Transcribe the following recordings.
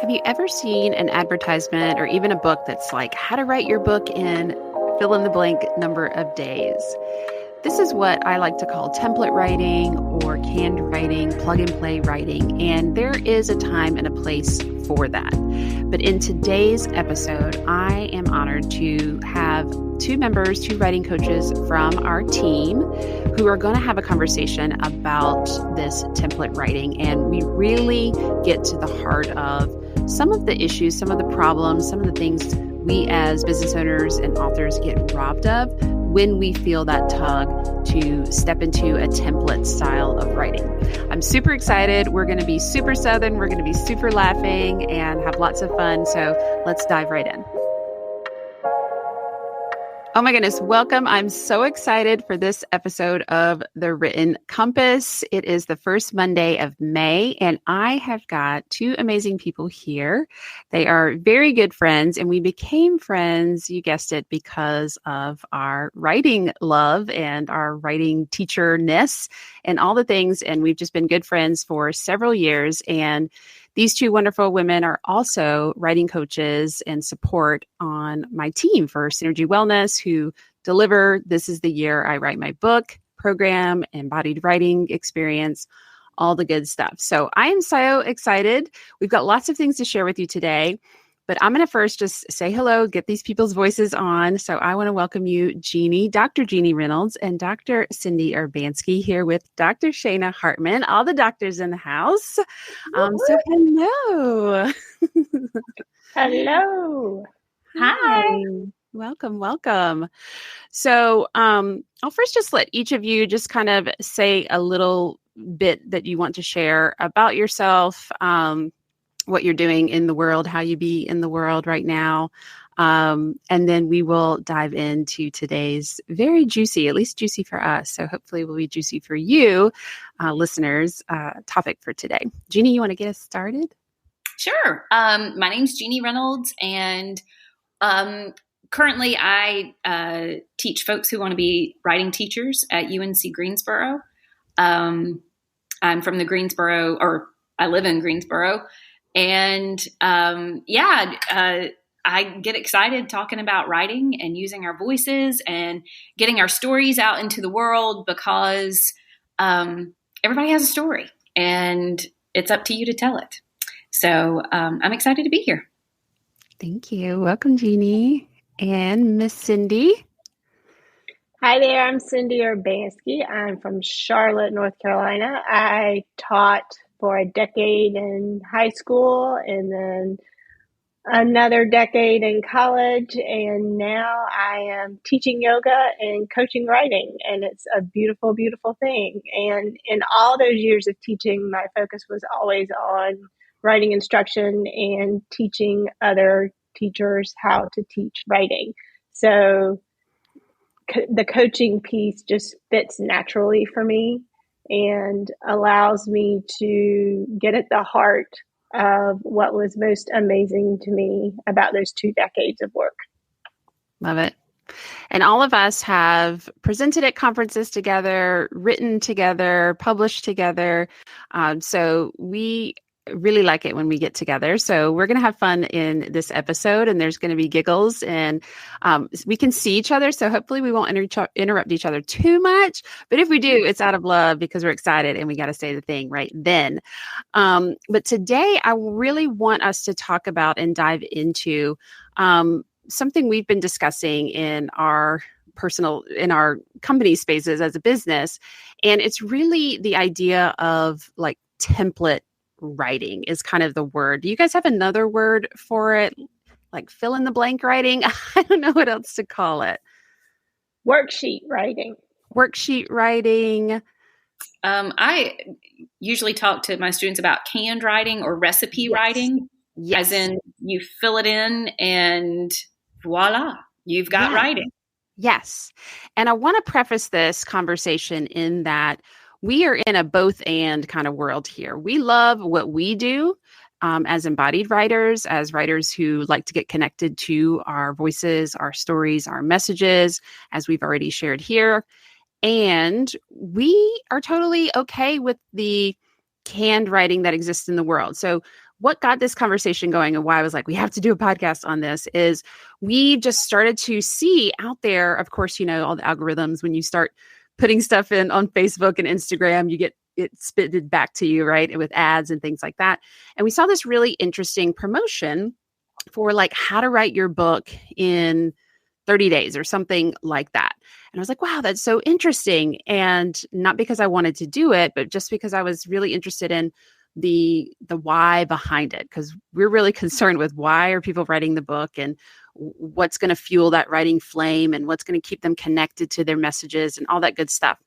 Have you ever seen an advertisement or even a book that's like how to write your book in fill in the blank number of days? This is what I like to call template writing or canned writing, plug and play writing, and there is a time and a place for that. But in today's episode, I am honored to have two writing coaches from our team who are going to have a conversation about this template writing. And we really get to the heart of some of the issues, some of the problems, some of the things we as business owners and authors get robbed of when we feel that tug to step into a template style of writing. I'm super excited. We're going to be super Southern. We're going to be super laughing and have lots of fun. So let's dive right in. Oh my goodness, welcome. I'm so excited for this episode of The Written Compass. It is the first Monday of May, and I have got two amazing people here. They are very good friends, and we became friends, you guessed it, because of our writing love and our writing teacher-ness and all the things, and we've just been good friends for several years, and these two wonderful women are also writing coaches and support on my team for Synergy Wellness, who deliver This Is the Year I Write My Book program, embodied writing experience, all the good stuff. So I am so excited. We've got lots of things to share with you today, but I'm going to first just say hello, get these people's voices on. So I want to welcome you, Dr. Jeannie Reynolds and Dr. Cindy Urbanski here with Dr. Shana Hartman, all the doctors in the house. So hello. Hello. Hi. Welcome. So I'll first just let each of you just kind of say a little bit that you want to share about yourself, what you're doing in the world, how you be in the world right now. And then we will dive into today's very juicy, at least juicy for us. So hopefully will be juicy for you, listeners, topic for today. Jeannie, you want to get us started? Sure. My name's Jeannie Reynolds, and currently I teach folks who want to be writing teachers at UNC Greensboro. I'm from the Greensboro, or I live in Greensboro. And I get excited talking about writing and using our voices and getting our stories out into the world because everybody has a story and it's up to you to tell it. So I'm excited to be here. Thank you. Welcome, Jeannie. And Miss Cindy. Hi there. I'm Cindy Urbanski. I'm from Charlotte, North Carolina. I taught for a decade in high school and then another decade in college. And now I am teaching yoga and coaching writing. And it's a beautiful, beautiful thing. And in all those years of teaching, my focus was always on writing instruction and teaching other teachers how to teach writing. So the coaching piece just fits naturally for me and allows me to get at the heart of what was most amazing to me about those 2 decades of work. Love it. And all of us have presented at conferences together, written together, published together. So we really like it when we get together. So we're going to have fun in this episode, and there's going to be giggles, and we can see each other. So hopefully we won't interrupt each other too much. But if we do, it's out of love because we're excited and we got to say the thing right then. But today I really want us to talk about and dive into something we've been discussing in our company spaces as a business. And it's really the idea of like template writing is kind of the word. Do you guys have another word for it? Like fill in the blank writing? I don't know what else to call it. Worksheet writing. I usually talk to my students about canned writing or recipe writing, as in you fill it in and voila, you've got writing. Yes. And I want to preface this conversation in that we are in a both and kind of world here. We love what we do as embodied writers, as writers who like to get connected to our voices, our stories, our messages, as we've already shared here. And we are totally okay with the canned writing that exists in the world. So what got this conversation going and why I was like, we have to do a podcast on this is we just started to see out there, of course, all the algorithms, when you start putting stuff in on Facebook and Instagram, you get it spitted back to you, right? With ads and things like that. And we saw this really interesting promotion for like how to write your book in 30 days or something like that. And I was like, wow, that's so interesting. And not because I wanted to do it, but just because I was really interested in the why behind it. Because we're really concerned with why are people writing the book and what's going to fuel that writing flame and what's going to keep them connected to their messages and all that good stuff.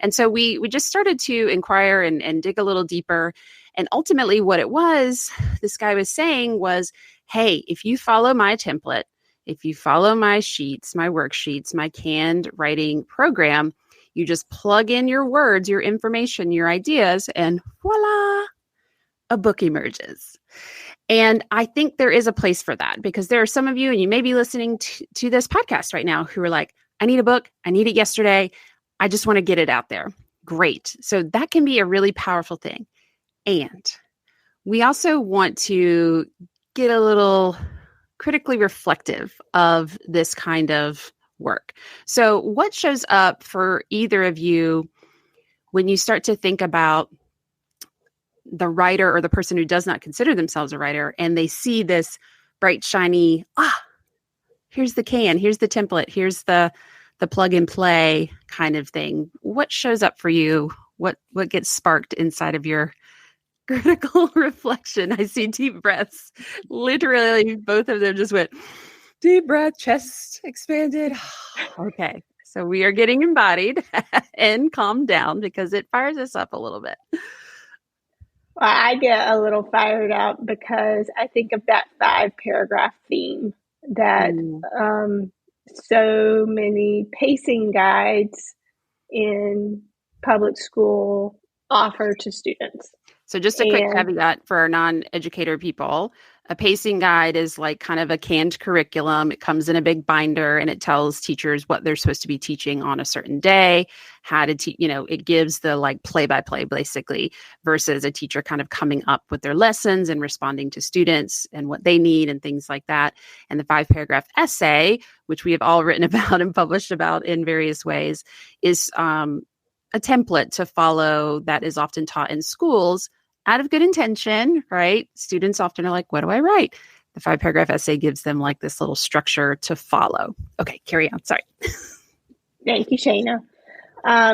And so we just started to inquire and dig a little deeper. And ultimately what it was, this guy was saying was, hey, if you follow my template, if you follow my sheets, my worksheets, my canned writing program, you just plug in your words, your information, your ideas, and voila, a book emerges. And I think there is a place for that because there are some of you, and you may be listening to this podcast right now, who are like, I need a book. I need it yesterday. I just want to get it out there. Great. So that can be a really powerful thing. And we also want to get a little critically reflective of this kind of work. So what shows up for either of you when you start to think about the writer or the person who does not consider themselves a writer and they see this bright, shiny, here's the can, here's the template, here's the plug and play kind of thing. What shows up for you? What gets sparked inside of your critical reflection? I see deep breaths. Literally, both of them just went deep breath, chest expanded. Okay. So we are getting embodied and calmed down because it fires us up a little bit. Well, I get a little fired up because I think of that 5-paragraph theme that so many pacing guides in public school offer to students. So just a quick caveat for our non-educator people, a pacing guide is like kind of a canned curriculum. It comes in a big binder and it tells teachers what they're supposed to be teaching on a certain day, how to teach, it gives the like play-by-play basically versus a teacher kind of coming up with their lessons and responding to students and what they need and things like that. And the 5-paragraph essay, which we have all written about and published about in various ways, is a template to follow that is often taught in schools out of good intention, right? Students often are like, what do I write? The 5-paragraph essay gives them like this little structure to follow. Okay, carry on. Sorry. Thank you, Shana.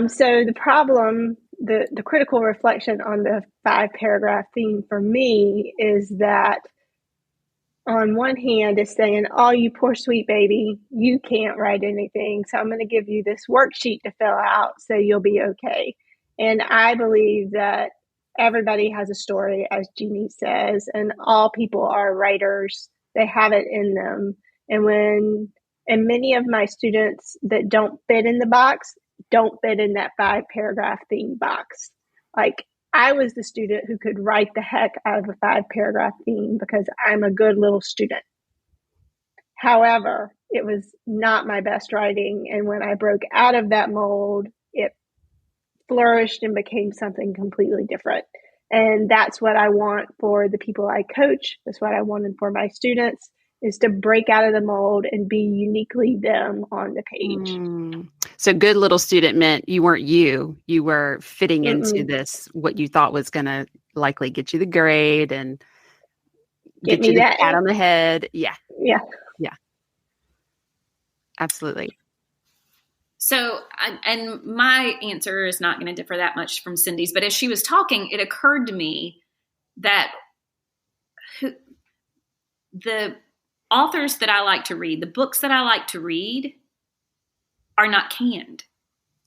So the problem, the critical reflection on the 5-paragraph theme for me is that on one hand, it's saying, oh, you poor sweet baby, you can't write anything. So I'm going to give you this worksheet to fill out so you'll be okay. And I believe that everybody has a story, as Jeannie says, and all people are writers. They have it in them. And many of my students that don't fit in the box, don't fit in that 5-paragraph theme box. Like, I was the student who could write the heck out of a 5-paragraph theme because I'm a good little student. However, it was not my best writing. And when I broke out of that mold, it flourished and became something completely different. And that's what I want for the people I coach. That's what I wanted for my students, is to break out of the mold and be uniquely them on the page. So good little student meant you weren't you were fitting into this, what you thought was going to likely get you the grade and get you the pat on the head. Yeah. Absolutely. So, and my answer is not going to differ that much from Cindy's, but as she was talking, it occurred to me that the authors that I like to read, the books that I like to read, are not canned.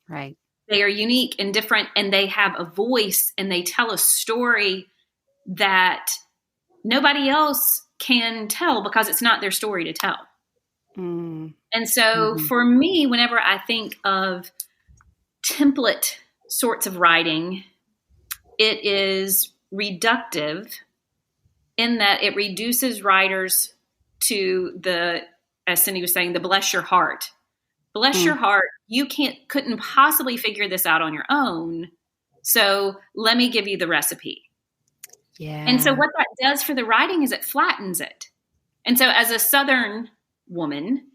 Right. They are unique and different, and they have a voice, and they tell a story that nobody else can tell because it's not their story to tell. And so for me, whenever I think of template sorts of writing, it is reductive in that it reduces writers to as Cindy was saying, the bless your heart. Bless your heart. You couldn't possibly figure this out on your own. So let me give you the recipe. Yeah. And so what that does for the writing is it flattens it. And so as a Southern woman,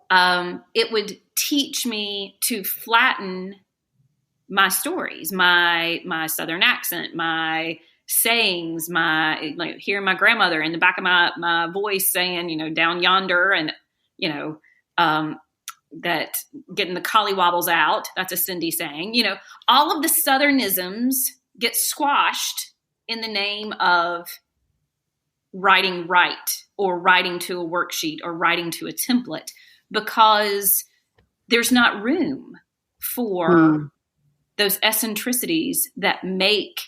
it would teach me to flatten my stories, my Southern accent, my sayings, like hearing my grandmother in the back of my voice saying, down yonder, and, that getting the collywobbles out. That's a Cindy saying, all of the Southernisms get squashed in the name of writing right, or writing to a worksheet, or writing to a template, because there's not room for those eccentricities that make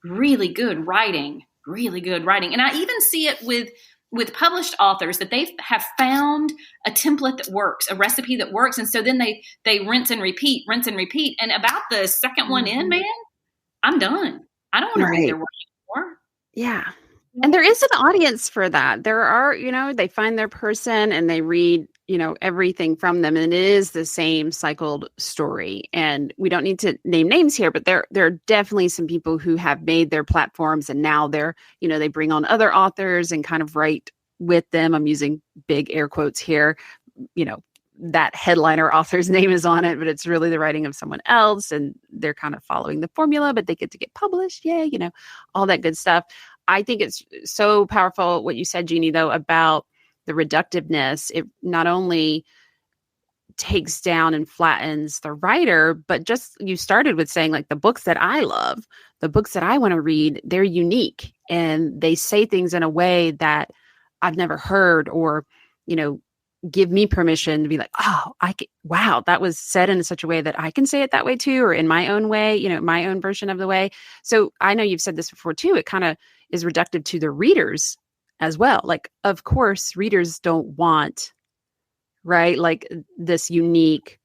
really good writing. And I even see it with published authors, that they have found a template that works, a recipe that works. And so then they rinse and repeat. And about the second one in, man, I'm done. I don't want to read their work anymore. Yeah. And there is an audience for that. There are, they find their person and they read, everything from them. And it is the same cycled story. And we don't need to name names here, but there are definitely some people who have made their platforms, and now they're, they bring on other authors and kind of write with them. I'm using big air quotes here. That headliner author's name is on it, but it's really the writing of someone else, and they're kind of following the formula, but they get to get published. Yay, all that good stuff. I think it's so powerful what you said, Jeannie, though, about the reductiveness. It not only takes down and flattens the writer, but just you started with saying, like, the books that I love, the books that I want to read, they're unique, and they say things in a way that I've never heard, or, give me permission to be like, oh, wow, that was said in such a way that I can say it that way too, or in my own way, my own version of the way. So I know you've said this before too. It kind of is reductive to the readers as well. Like, of course, readers don't want, right, like this unique,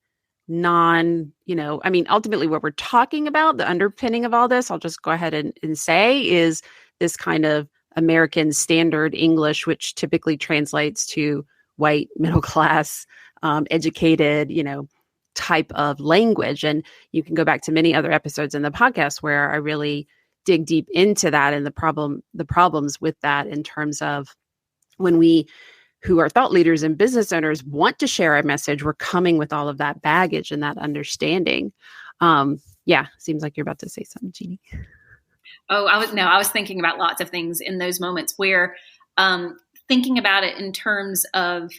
ultimately what we're talking about, the underpinning of all this, I'll just go ahead and say, is this kind of American standard English, which typically translates to white, middle class, educated, type of language. And you can go back to many other episodes in the podcast where I really dig deep into that, and the problems with that, in terms of when we, who are thought leaders and business owners, want to share a message, we're coming with all of that baggage and that understanding. Seems like you're about to say something, Jeannie. Oh, I was thinking about lots of things in those moments where, thinking about it in terms of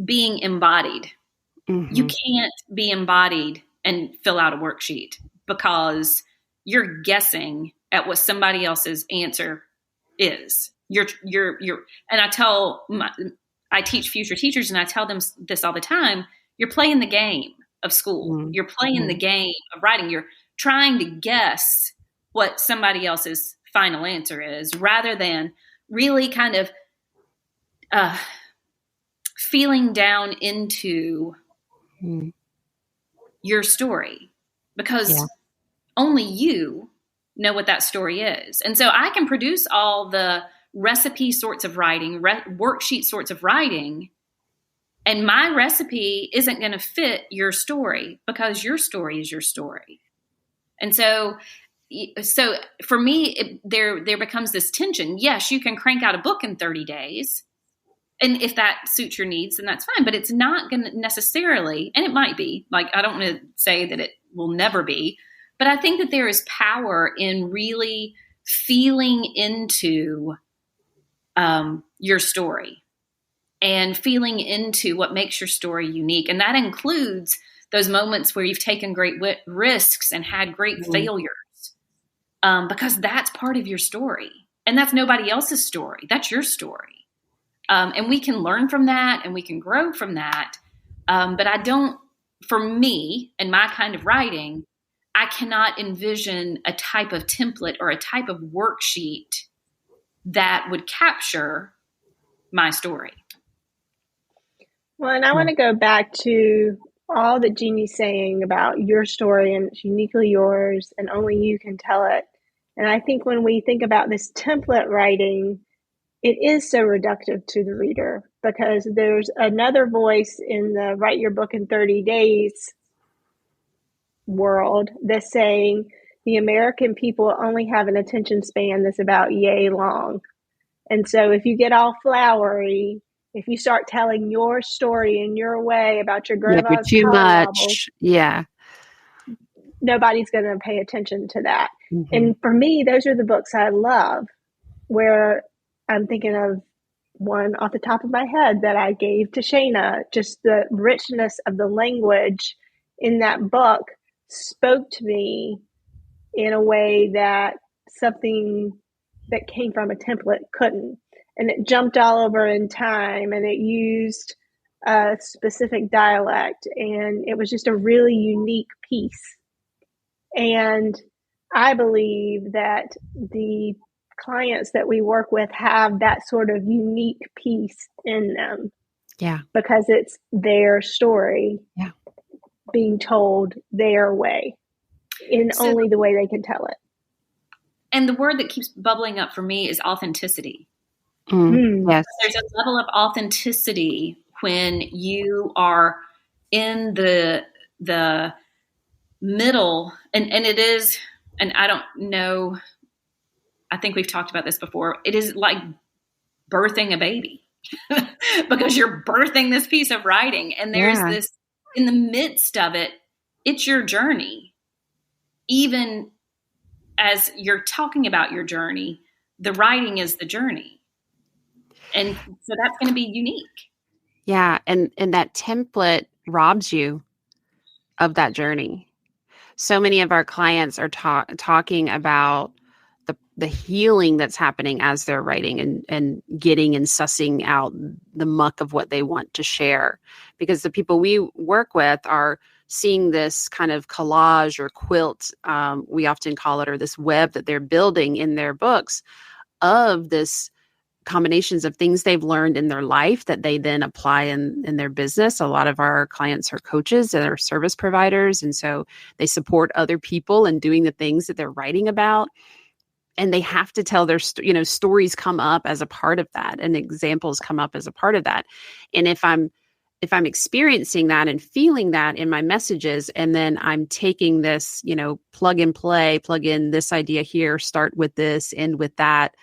being embodied. Mm-hmm. You can't be embodied and fill out a worksheet, because you're guessing at what somebody else's answer is. And I teach future teachers, and I tell them this all the time. You're playing the game of school. Mm-hmm. You're playing the game of writing. You're trying to guess what somebody else's final answer is, rather than really kind of feeling down into your story, because only you know what that story is. And so I can produce all the recipe sorts of writing, worksheet sorts of writing, and my recipe isn't going to fit your story, because your story is your story. And so for me, there becomes this tension. Yes, you can crank out a book in 30 days. And if that suits your needs, then that's fine. But it's not going to necessarily, and it might be, like, I don't want to say that it will never be, but I think that there is power in really feeling into your story and feeling into what makes your story unique. And that includes those moments where you've taken great risks and had great failures. Because that's part of your story, and that's nobody else's story. That's your story. And we can learn from that, and we can grow from that. But for me and my kind of writing, I cannot envision a type of template or a type of worksheet that would capture my story. Well, and I want to go back to all that Jeannie's saying about your story, and it's uniquely yours, and only you can tell it. And I think when we think about this template writing, it is so reductive to the reader, because there's another voice in the write your book in 30 days world that's saying, the American people only have an attention span that's about yay long. And so if you get all flowery, if you start telling your story in your way about your Yeah, if you're grandma's too color wobbles, much. Yeah. nobody's going to pay attention to that. Mm-hmm. And for me, those are the books I love, where I'm thinking of one off the top of my head that I gave to Shayna. Just the richness of the language in that book spoke to me in a way that something that came from a template couldn't. And it jumped all over in time, and it used a specific dialect, and it was just a really unique piece. And I believe that the clients that we work with have that sort of unique piece in them. Yeah. Because it's their story being told their way, in only the way they can tell it. And the word that keeps bubbling up for me is authenticity. Yes. There's a level of authenticity when you are in the middle, and it is, and I don't know, I think we've talked about this before. It is like birthing a baby because you're birthing this piece of writing, and there's this in the midst of it. It's your journey. Even as you're talking about your journey, the writing is the journey. And so that's going to be unique. Yeah. And that template robs you of that journey. So many of our clients are talking about the healing that's happening as they're writing and getting and sussing out the muck of what they want to share. Because the people we work with are seeing this kind of collage or quilt, we often call it, or this web that they're building in their books of this combinations of things they've learned in their life that they then apply in their business. A lot of our clients are coaches and are service providers. And so they support other people in doing the things that they're writing about. And they have to tell their, stories come up as a part of that, and examples come up as a part of that. And if I'm experiencing that and feeling that in my messages, and then I'm taking this, plug and play, plug in this idea here, start with this, end with that.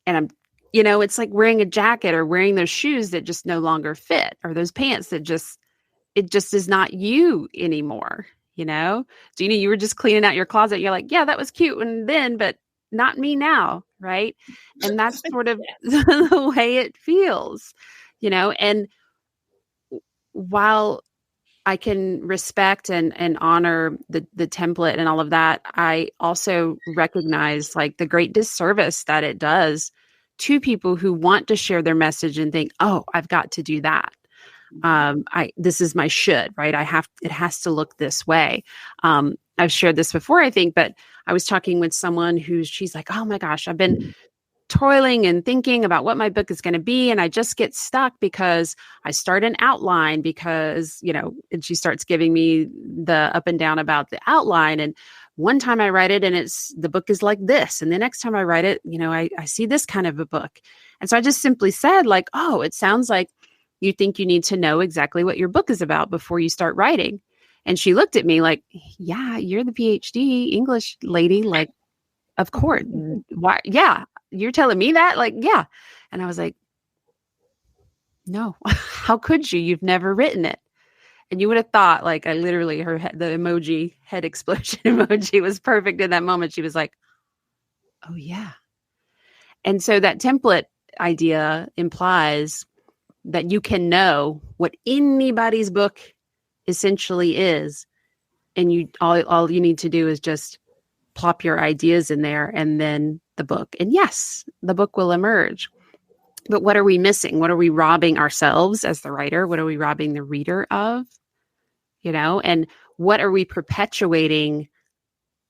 And I'm, it's like wearing a jacket or wearing those shoes that just no longer fit, or those pants that it just is not you anymore. Jeannie, you were just cleaning out your closet. You're like, yeah, that was cute. And then, but not me now. Right. And that's sort of the way it feels, and while I can respect and honor the template and all of that, I also recognize like the great disservice that it does to people who want to share their message and think, oh, I've got to do that. This is my should, right? It has to look this way. I've shared this before, I think, but I was talking with someone she's like, oh my gosh, I've been toiling and thinking about what my book is going to be. And I just get stuck because I start an outline because, and she starts giving me the up and down about the outline. And one time I write it and the book is like this. And the next time I write it, I see this kind of a book. And so I just simply said like, oh, it sounds like you think you need to know exactly what your book is about before you start writing. And she looked at me like, yeah, you're the PhD English lady. Like, of course. Why? Yeah. You're telling me that? Like, yeah. And I was like, no, how could you? You've never written it. And you would have thought like I literally, the emoji head explosion emoji was perfect in that moment. She was like, oh yeah. And so that template idea implies that you can know what anybody's book essentially is. And all you need to do is just plop your ideas in there and then the book. And yes, the book will emerge. But what are we missing? What are we robbing ourselves as the writer? What are we robbing the reader of? And what are we perpetuating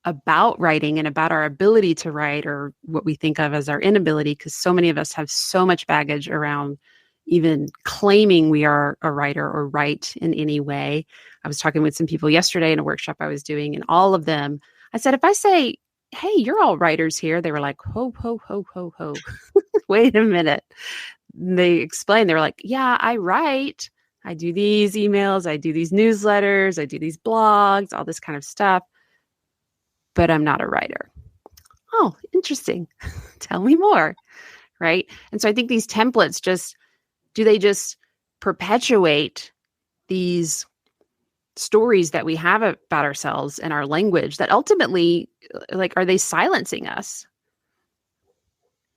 about writing and about our ability to write, or what we think of as our inability? Because so many of us have so much baggage around even claiming we are a writer or write in any way. I was talking with some people yesterday in a workshop I was doing, and all of them, I said, if I say, hey, you're all writers here, they were like, ho, ho, ho, ho, ho. Wait a minute. They explained, they were like, yeah, I write. I do these emails, I do these newsletters, I do these blogs, all this kind of stuff. but I'm not a writer. Oh, interesting. Tell me more. Right. And so I think these templates do they just perpetuate these stories that we have about ourselves and our language that ultimately, like, are they silencing us?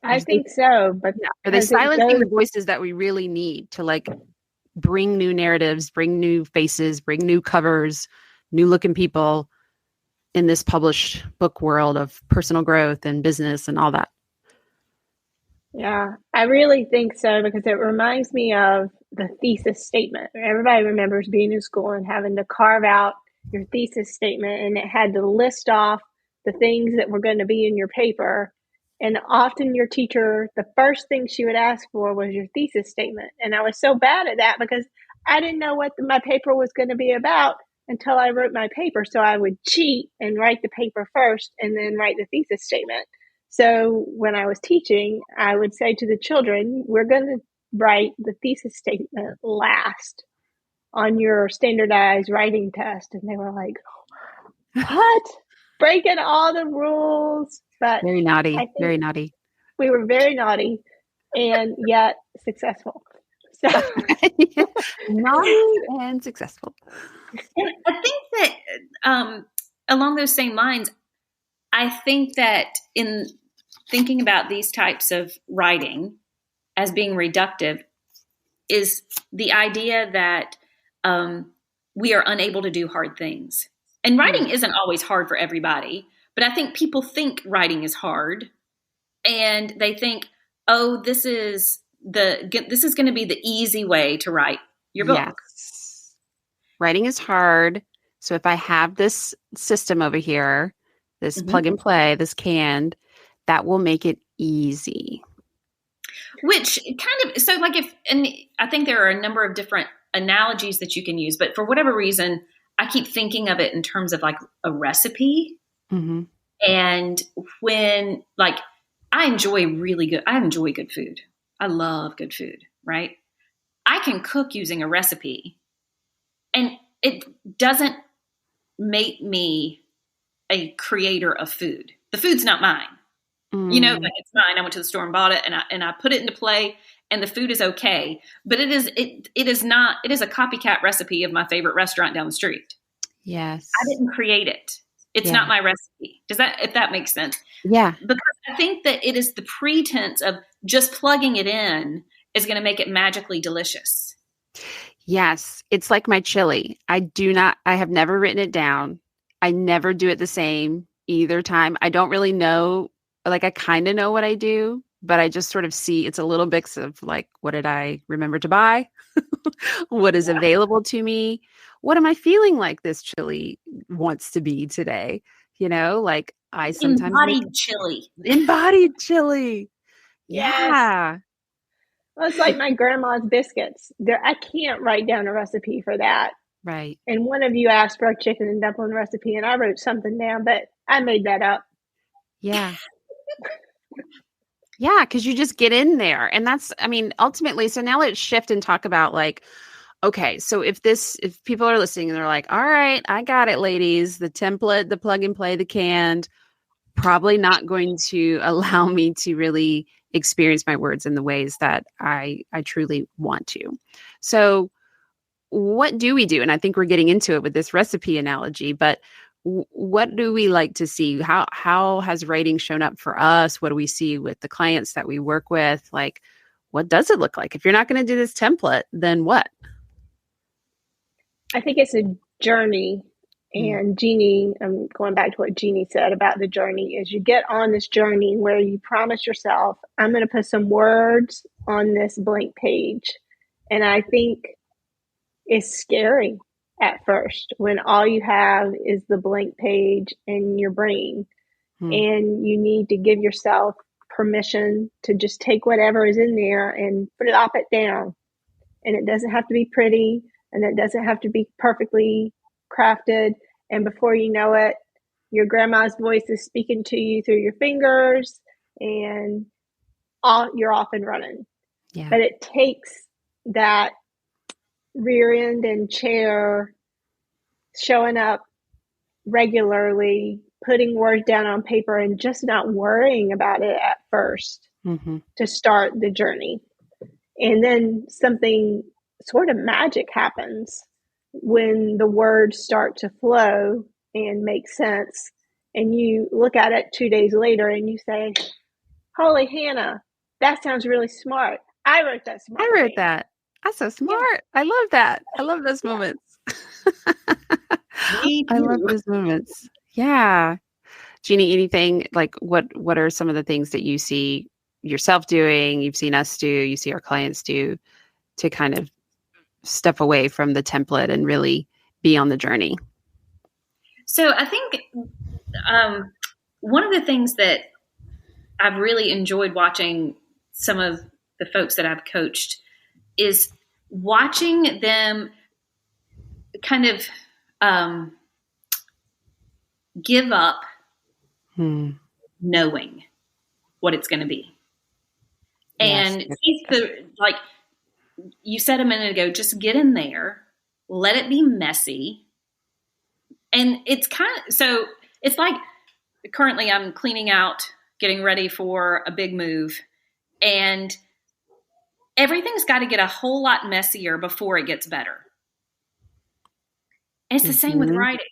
I think so, but Are they silencing the voices that we really need to like bring new narratives, bring new faces, bring new covers, new looking people in this published book world of personal growth and business and all that? Yeah, I really think so because it reminds me of the thesis statement. Everybody remembers being in school and having to carve out your thesis statement, and it had to list off the things that were going to be in your paper. And often your teacher, the first thing she would ask for was your thesis statement. And I was so bad at that because I didn't know what my paper was going to be about until I wrote my paper. So I would cheat and write the paper first and then write the thesis statement. So when I was teaching, I would say to the children, we're going to write the thesis statement last on your standardized writing test. And they were like, what? Breaking all the rules. But Very naughty. I think Very naughty. we were very naughty and yet successful. So naughty and successful. I think that along those same lines, I think that in thinking about these types of writing as being reductive is the idea that we are unable to do hard things. And writing isn't always hard for everybody, but I think people think writing is hard, and they think, oh, this is going to be the easy way to write your book. Yes. Writing is hard. So if I have this system over here, this plug and play, this canned, that will make it easy. Which kind of, so like and I think there are a number of different analogies that you can use, but for whatever reason, I keep thinking of it in terms of like a recipe. Mm-hmm. And when like, I enjoy good food. I love good food, right? I can cook using a recipe and it doesn't make me a creator of food. The food's not mine. You know, like it's mine. I went to the store and bought it and I put it into play and the food is okay. But it is a copycat recipe of my favorite restaurant down the street. Yes. I didn't create it. It's not my recipe. If that makes sense? Yeah. Because I think that it is the pretense of just plugging it in is going to make it magically delicious. Yes. It's like my chili. I have never written it down. I never do it the same either time. I don't really know. Like I kind of know what I do, but I just sort of see it's a little mix of like, what did I remember to buy? What is available to me? What am I feeling like this chili wants to be today? You know, like I sometimes embodied chili. Yes. Yeah. Well, it's like my grandma's biscuits. I can't write down a recipe for that. Right. And one of you asked for a chicken and dumpling recipe, and I wrote something down, but I made that up. Yeah. Yeah, because you just get in there. And ultimately, so now let's shift and talk about like, okay, so if people are listening and they're like, all right, I got it, ladies, the template, the plug and play, the canned, probably not going to allow me to really experience my words in the ways that I truly want to. So what do we do? And I think we're getting into it with this recipe analogy, but what do we like to see? How has writing shown up for us? What do we see with the clients that we work with? Like, what does it look like? If you're not going to do this template, then what? I think it's a journey. And Jeannie, I'm going back to what Jeannie said about the journey, is you get on this journey where you promise yourself, I'm going to put some words on this blank page. And I think it's scary at first when all you have is the blank page in your brain. And you need to give yourself permission to just take whatever is in there and flop it down. And it doesn't have to be pretty, and it doesn't have to be perfectly crafted. And before you know it, your grandma's voice is speaking to you through your fingers, and you're off and running. Yeah. But it takes that rear end and chair showing up regularly putting words down on paper and just not worrying about it at first to start the journey. And then something sort of magic happens when the words start to flow and make sense. And you look at it 2 days later and you say, holy Hannah, that sounds really smart. I wrote that smart. I wrote that. That's so smart. Yeah. I love that. I love those moments. I love those moments. Yeah. Jeannie, anything like what are some of the things that you see yourself doing, you've seen us do, you see our clients do to kind of step away from the template and really be on the journey? So I think one of the things that I've really enjoyed watching some of the folks that I've coached is watching them kind of give up knowing what it's going to be. And like you said a minute ago, just get in there, let it be messy. And it's it's like currently I'm cleaning out, getting ready for a big move, and everything's got to get a whole lot messier before it gets better. And it's the same with writing.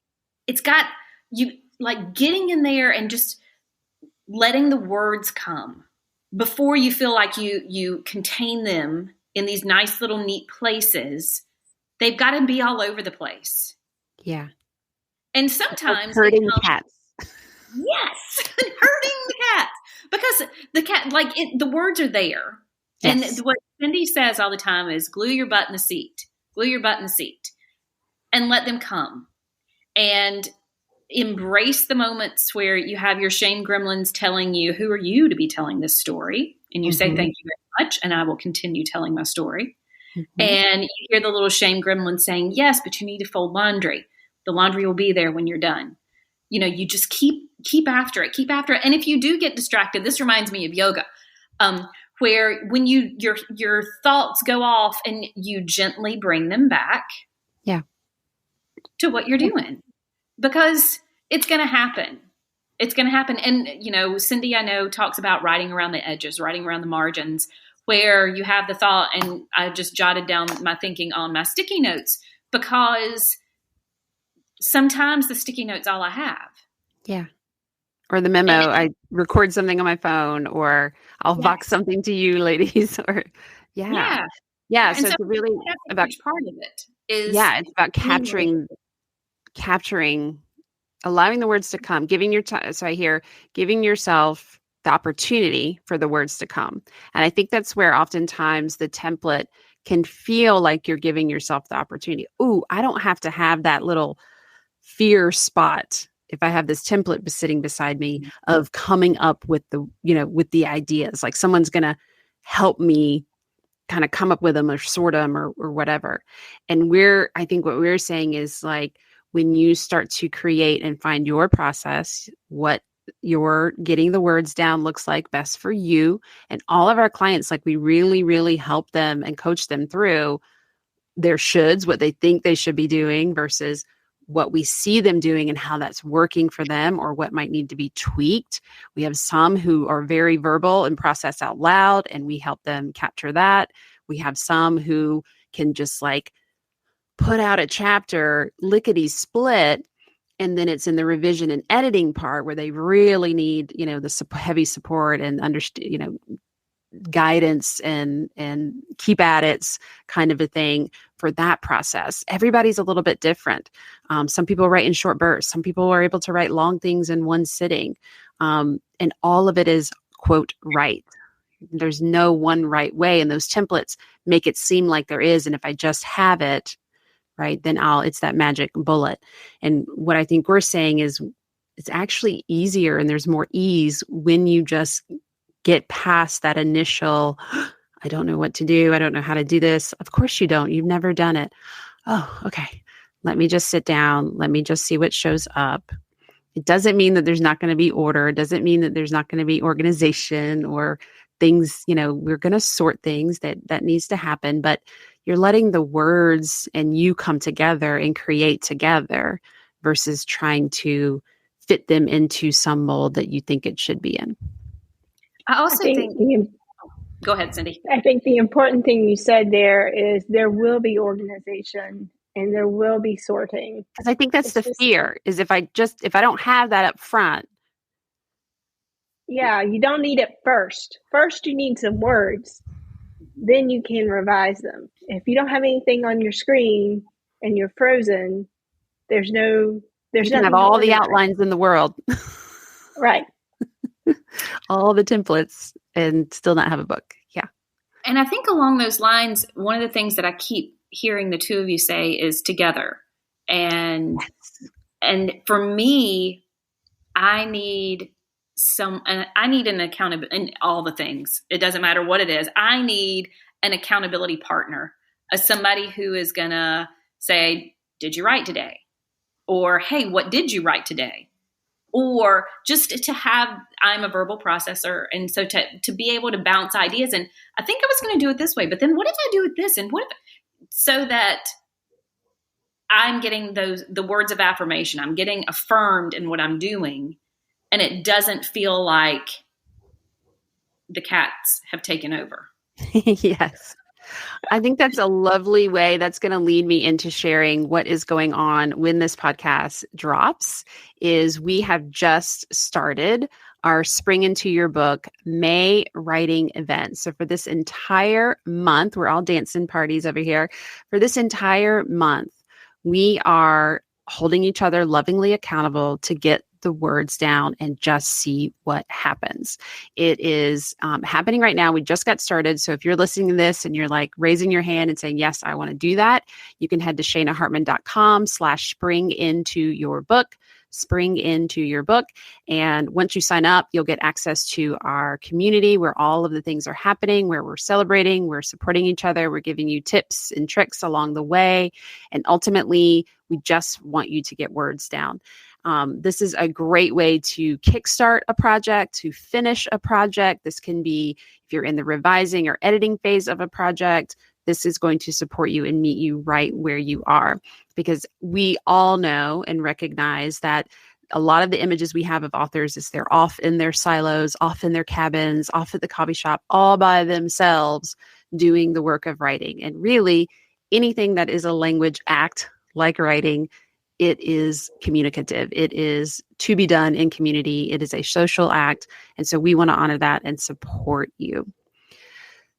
It's got you like getting in there and just letting the words come before you feel like you contain them in these nice little neat places. They've got to be all over the place. Yeah. And sometimes hurting cats. Yes, hurting the cats, because the cat, the words are there. Yes. And what Cindy says all the time is glue your butt in the seat, and let them come, and embrace the moments where you have your shame gremlins telling you, who are you to be telling this story? And you say, thank you very much. And I will continue telling my story. And you hear the little shame gremlin saying, yes, but you need to fold laundry. The laundry will be there when you're done. You know, you just keep after it. And if you do get distracted, this reminds me of yoga, where when your thoughts go off and you gently bring them back to what you're doing, because it's going to happen. And, you know, Cindy, I know, talks about writing around the edges, writing around the margins, where you have the thought, and I just jotted down my thinking on my sticky notes, because sometimes the sticky note's all I have. Yeah. Or the memo, I record something on my phone, or I'll vox something to you ladies, or Yeah. So it's really about part of it is, it's about capturing, allowing the words to come, giving your time. So I hear giving yourself the opportunity for the words to come. And I think that's where oftentimes the template can feel like you're giving yourself the opportunity. Ooh, I don't have to have that little fear spot if I have this template sitting beside me of coming up with with the ideas, like someone's going to help me kind of come up with them or sort them or whatever. And I think what we're saying is, like, when you start to create and find your process, what your getting the words down looks like best for you, and all of our clients, like, we really, really help them and coach them through their shoulds, what they think they should be doing versus what we see them doing and how that's working for them, or what might need to be tweaked. We have some who are very verbal and process out loud, and we help them capture that. We have some who can just like put out a chapter lickety split, and then it's in the revision and editing part where they really need, the heavy support and guidance and keep at it's kind of a thing for that process. Everybody's a little bit different. Some people write in short bursts. Some people are able to write long things in one sitting. And all of it is, quote, right. There's no one right way. And those templates make it seem like there is. And if I just have it, right, then it's that magic bullet. And what I think we're saying is it's actually easier, and there's more ease when you just get past that initial, I don't know what to do. I don't know how to do this. Of course you don't. You've never done it. Oh, okay. Let me just sit down. Let me just see what shows up. It doesn't mean that there's not going to be order. It doesn't mean that there's not going to be organization or things, we're going to sort things that needs to happen, but you're letting the words and you come together and create together versus trying to fit them into some mold that you think it should be in. I also think go ahead, Cindy. I think the important thing you said there is there will be organization and there will be sorting. Because I think that's the fear, is if I don't have that up front. Yeah, you don't need it first. First, you need some words. Then you can revise them. If you don't have anything on your screen and you're frozen, there's you can have all the outlines in the world. Right. All the templates and still not have a book. Yeah. And I think along those lines, one of the things that I keep hearing the two of you say is together. And for me, I need an accountability in all the things. It doesn't matter what it is. I need an accountability partner, somebody who is going to say, did you write today? Or, hey, what did you write today? Or just to have, I'm a verbal processor. And so to be able to bounce ideas. And I think I was going to do it this way, but then what if I do it this? And what if, so that I'm getting the words of affirmation. I'm getting affirmed in what I'm doing. And it doesn't feel like the cats have taken over. Yes. I think that's a lovely way. That's going to lead me into sharing what is going on when this podcast drops. Is we have just started our Spring Into Your Book May writing event. So for this entire month, we're all dancing parties over here. For this entire month, we are holding each other lovingly accountable to get the words down and just see what happens. It is happening right now. We just got started. So if you're listening to this and you're like raising your hand and saying, yes, I want to do that, you can head to ShanaHartman.com/spring into your book. And once you sign up, you'll get access to our community where all of the things are happening, where we're celebrating, we're supporting each other, we're giving you tips and tricks along the way. And ultimately, we just want you to get words down. This is a great way to kickstart a project, to finish a project. This can be if you're in the revising or editing phase of a project. This is going to support you and meet you right where you are, because we all know and recognize that a lot of the images we have of authors is they're off in their silos, off in their cabins, off at the coffee shop, all by themselves doing the work of writing. And really, anything that is a language act like writing, it is communicative. It is to be done in community. It is a social act. And so we want to honor that and support you.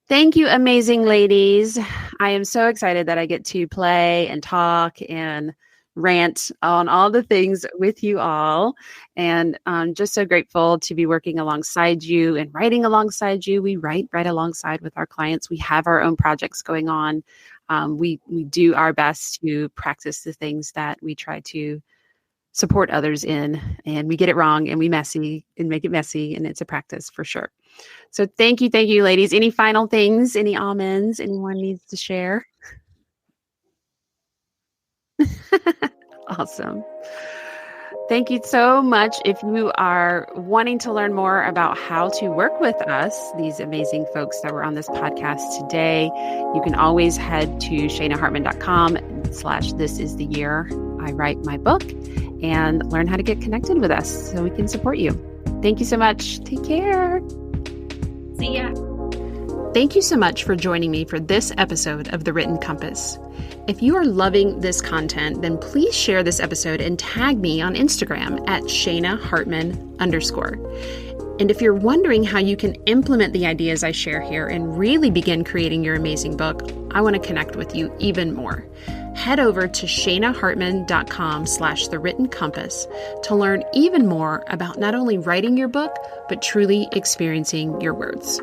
Thank you, amazing ladies. I am so excited that I get to play and talk and rant on all the things with you all. And I'm just so grateful to be working alongside you and writing alongside you. We write right alongside with our clients. We have our own projects going on. We do our best to practice the things that we try to support others in, and we get it wrong and we make it messy, and it's a practice for sure. So thank you, ladies. Any final things, any amens anyone needs to share? Awesome. Thank you so much. If you are wanting to learn more about how to work with us, these amazing folks that were on this podcast today, you can always head to ShanaHartman.com/thisistheyear-I-write-my-book and learn how to get connected with us so we can support you. Thank you so much. Take care. See ya. Thank you so much for joining me for this episode of The Written Compass. If you are loving this content, then please share this episode and tag me on Instagram at ShanaHartman_. And if you're wondering how you can implement the ideas I share here and really begin creating your amazing book, I want to connect with you even more. Head over to ShanaHartman.com/thewrittencompass to learn even more about not only writing your book, but truly experiencing your words.